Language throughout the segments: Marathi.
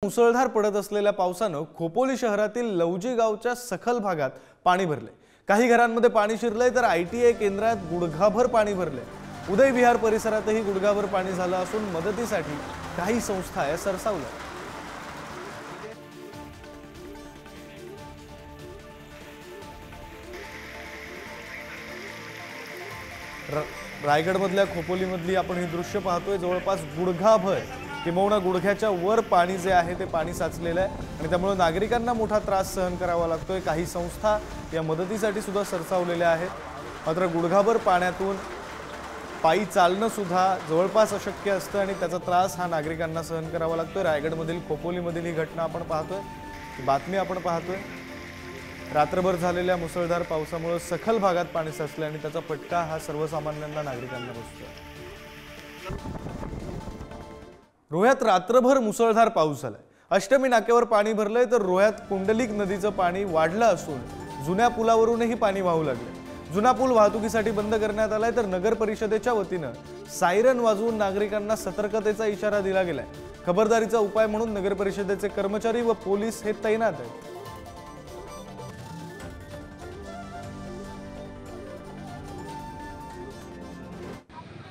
मुसळधार पडत असलेल्या पावसानं खोपोली शहरातील लवजी गावच्या सखल भागात पाणी भरले। काही घरांमध्ये पाणी शिरले तर ITI केंद्रात गुडघाभर पाणी भरले। उदय विहार परिसरातही गुडघाभर पाणी झालं असून मदतीसाठी काही संस्था सरसावल्या। रायगडमधल्या खोपोलीमधली आपण ही दृश्य पाहतोय। जवळपास गुडघाभर किंवा गुडघ्याच्या वर पाणी जे आहे ते पाणी साचलेलं आहे आणि त्यामुळे नागरिकांना मोठा त्रास सहन करावा लागतोय। काही संस्था या मदतीसाठी सुद्धा सरसावलेल्या आहेत, मात्र गुडघाभर पाण्यातून पायी चालणं सुद्धा जवळपास अशक्य असतं आणि त्याचा त्रास हा नागरिकांना सहन करावा लागतोय। रायगडमधील खोपोलीमधील ही घटना आपण पाहतोय, बातमी आपण पाहतोय। रात्रभर झालेल्या मुसळधार पावसामुळे सखल भागात पाणी साचले आणि त्याचा फटका हा सर्वसामान्यांना नागरिकांना बसतोय। रोह्यात रात्रभर मुसळधार पाऊस झालाय। अष्टमी नाक्यावर पाणी भरलंय तर रोह्यात कुंडलिक नदीचं पाणी वाढलं असून जुन्या पुलावरूनही पाणी वाहू लागले। जुना पूल वाहतुकीसाठी बंद करण्यात आलाय तर नगर परिषदेच्या वतीनं सायरन वाजवून नागरिकांना सतर्कतेचा इशारा दिला गेलाय। खबरदारीचा उपाय म्हणून नगर परिषदेचे कर्मचारी व पोलीस हे तैनात आहेत।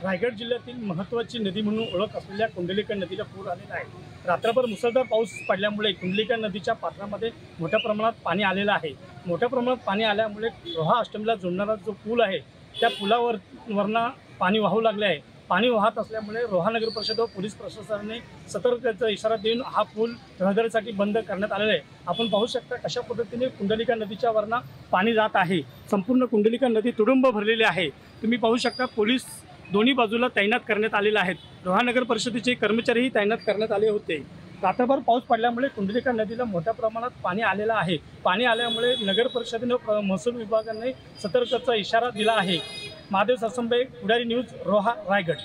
रायगड जिल्ह्यातील महत्त्वाची नदी म्हणून ओळख असलेल्या कुंडलिका नदीला पूर आलेला आहे। रात्रभर मुसळधार पाऊस पडल्यामुळे कुंडलिका नदीच्या पात्रामध्ये मोठ्या प्रमाणात पाणी आलेलं आहे। मोठ्या प्रमाणात पाणी आल्यामुळे रोहा अष्टमीला जोडणारा जो पूल आहे त्या पुलावरनं पाणी वाहू लागले आहे। पाणी वाहत असल्यामुळे रोहा नगर परिषद व पोलीस प्रशासनाने सतर्कतेचा इशारा देऊन हा पूल रहदारीसाठी बंद करण्यात आलेला आहे। आपण पाहू शकता कशा पद्धतीने कुंडलिका नदीच्या वरनं पाणी जात आहे। संपूर्ण कुंडलिका नदी तुडुंब भरलेली आहे। तुम्ही पाहू शकता पोलीस दोन्ही बाजूला तैनात करण्यात आलेले आहेत। रोहा नगर परिषदेचे कर्मचारीही तैनात करण्यात आले होते। रात्रभर पाऊस पडल्यामुळे कुंडलिका नदीला मोठ्या प्रमाणात पाणी आलेलं आहे। पाणी आल्यामुळे नगर परिषदेने महसूल विभागाने सतर्कतेचा इशारा दिला आहे। महादेव सासंबे, पुढारी न्यूज, रोहा, रायगड।